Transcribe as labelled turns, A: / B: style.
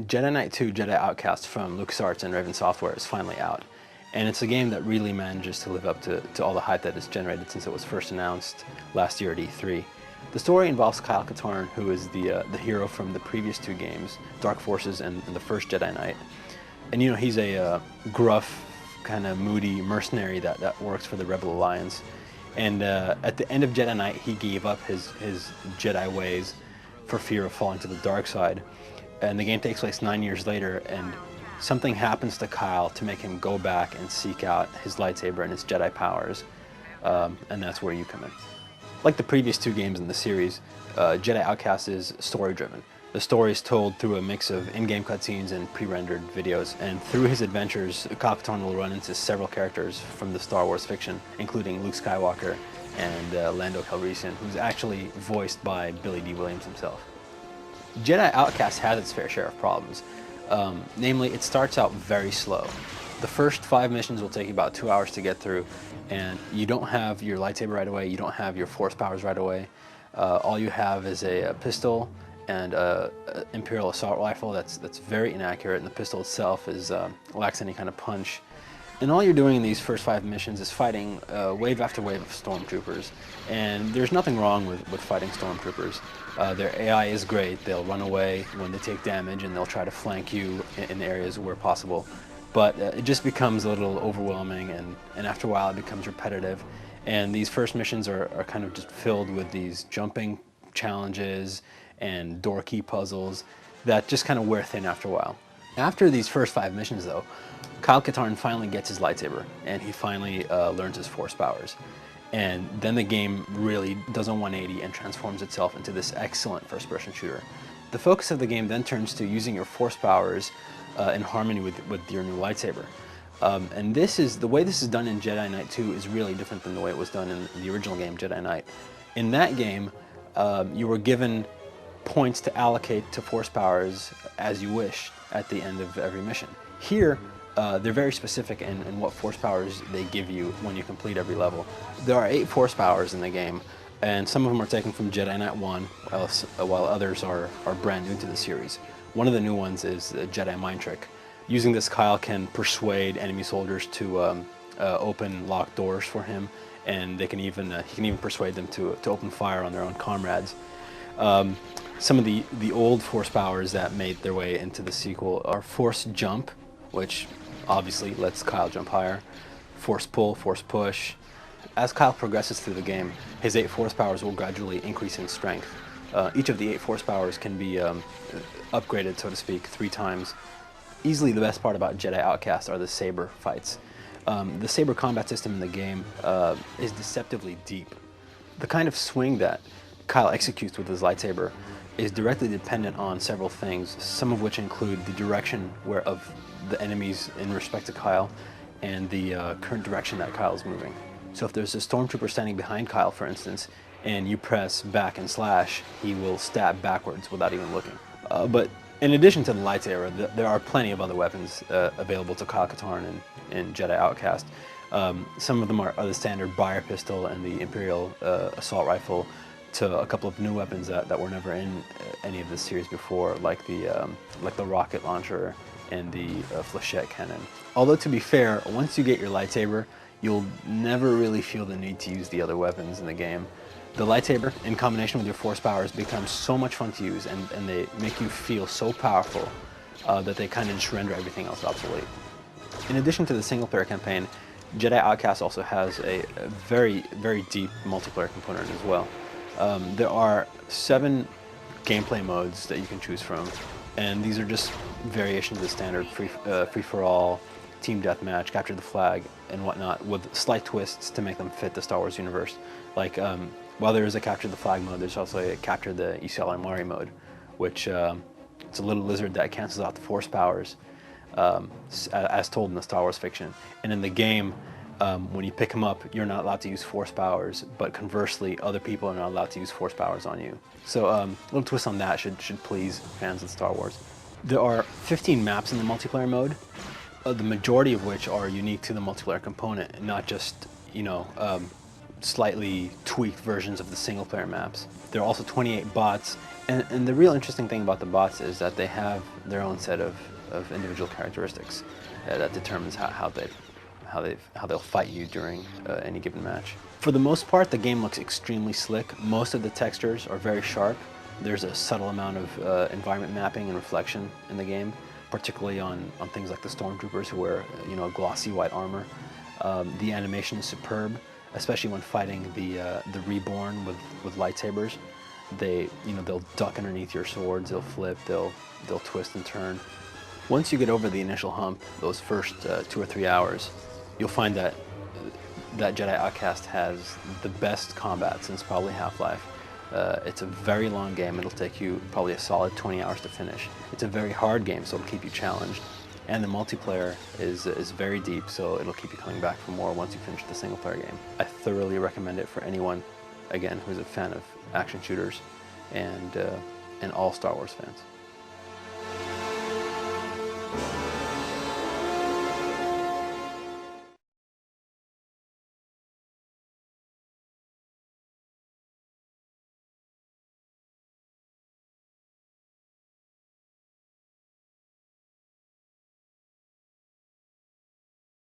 A: Jedi Knight II, Jedi Outcast from LucasArts and Raven Software is finally out. And it's a game that really manages to live up to all the hype that it's generated since it was first announced last year at E3. The story involves Kyle Katarn, who is the hero from the previous two games, Dark Forces and the first Jedi Knight. And you know, he's a gruff, kind of moody mercenary that works for the Rebel Alliance. And at the end of Jedi Knight, he gave up his Jedi ways for fear of falling to the dark side. And the game takes place 9 years later, and something happens to Kyle to make him go back and seek out his lightsaber and his Jedi powers, and that's where you come in. Like the previous two games in the series, Jedi Outcast is story-driven. The story is told through a mix of in-game cutscenes and pre-rendered videos, and through his adventures, Kyle Katarn will run into several characters from the Star Wars fiction, including Luke Skywalker and Lando Calrissian, who's actually voiced by Billy D. Williams himself. Jedi Outcast has its fair share of problems. Namely, it starts out very slow. The first 5 missions will take you about 2 hours to get through, and you don't have your lightsaber right away, you don't have your force powers right away. All you have is a pistol and an Imperial assault rifle that's very inaccurate, and the pistol itself lacks any kind of punch. And all you're doing in these first 5 missions is fighting wave after wave of stormtroopers. And there's nothing wrong with fighting stormtroopers. Their AI is great. They'll run away when they take damage, and they'll try to flank you in areas where possible. But it just becomes a little overwhelming, and after a while it becomes repetitive. And these first missions are kind of just filled with these jumping challenges and door key puzzles that just kind of wear thin after a while. After these first 5 missions, though, Kyle Katarn finally gets his lightsaber, and he finally learns his force powers. And then the game really does a 180 and transforms itself into this excellent first-person shooter. The focus of the game then turns to using your force powers in harmony with your new lightsaber. And the way this is done in Jedi Knight 2 is really different than the way it was done in the original game, Jedi Knight. In that game, you were given points to allocate to force powers as you wish at the end of every mission. Here, they're very specific in what force powers they give you when you complete every level. There are 8 force powers in the game, and some of them are taken from Jedi Knight 1, while others are brand new to the series. One of the new ones is the Jedi Mind Trick. Using this, Kyle can persuade enemy soldiers to open locked doors for him, and he can even persuade them to open fire on their own comrades. Some of the old force powers that made their way into the sequel are Force Jump, which obviously lets Kyle jump higher, Force Pull, Force Push. As Kyle progresses through the game, his 8 force powers will gradually increase in strength. Each of the 8 force powers can be upgraded, so to speak, 3 times. Easily the best part about Jedi Outcast are the saber fights. The saber combat system in the game is deceptively deep. The kind of swing that Kyle executes with his lightsaber is directly dependent on several things, some of which include the direction of the enemies in respect to Kyle and the current direction that Kyle is moving. So if there's a stormtrooper standing behind Kyle, for instance, and you press back and slash, he will stab backwards without even looking. But in addition to the lightsaber, there are plenty of other weapons available to Kyle Katarn in Jedi Outcast. Some of them are the standard Briar pistol and the Imperial assault rifle, to a couple of new weapons that were never in any of this series before, like the rocket launcher and the flechette cannon. Although, to be fair, once you get your lightsaber, you'll never really feel the need to use the other weapons in the game. The lightsaber, in combination with your force powers, becomes so much fun to use, and they make you feel so powerful that they kind of just render everything else obsolete. In addition to the single-player campaign, Jedi Outcast also has a very, very deep multiplayer component as well. There are 7 gameplay modes that you can choose from, and these are just variations of the standard free-for-all, team deathmatch, capture the flag, and whatnot, with slight twists to make them fit the Star Wars universe. Like, while there is a capture the flag mode, there's also a capture the Isala Mari mode, which it's a little lizard that cancels out the force powers, as told in the Star Wars fiction. And in the game, when you pick him up, you're not allowed to use force powers, but conversely, other people are not allowed to use force powers on you. So a little twist on that should please fans of Star Wars. There are 15 maps in the multiplayer mode, the majority of which are unique to the multiplayer component, and not just, slightly tweaked versions of the single-player maps. There are also 28 bots, and the real interesting thing about the bots is that they have their own set of individual characteristics that determines how they'll fight you during any given match. For the most part, the game looks extremely slick. Most of the textures are very sharp. There's a subtle amount of environment mapping and reflection in the game, particularly on things like the stormtroopers who wear glossy white armor. The animation is superb, especially when fighting the reborn with lightsabers. They'll duck underneath your swords, they'll flip, they'll twist and turn. Once you get over the initial hump, those first 2 or 3 hours, you'll find that Jedi Outcast has the best combat since probably Half-Life. It's a very long game. It'll take you probably a solid 20 hours to finish. It's a very hard game, so it'll keep you challenged. And the multiplayer is very deep, so it'll keep you coming back for more once you finish the single-player game. I thoroughly recommend it for anyone, again, who's a fan of action shooters and all Star Wars fans.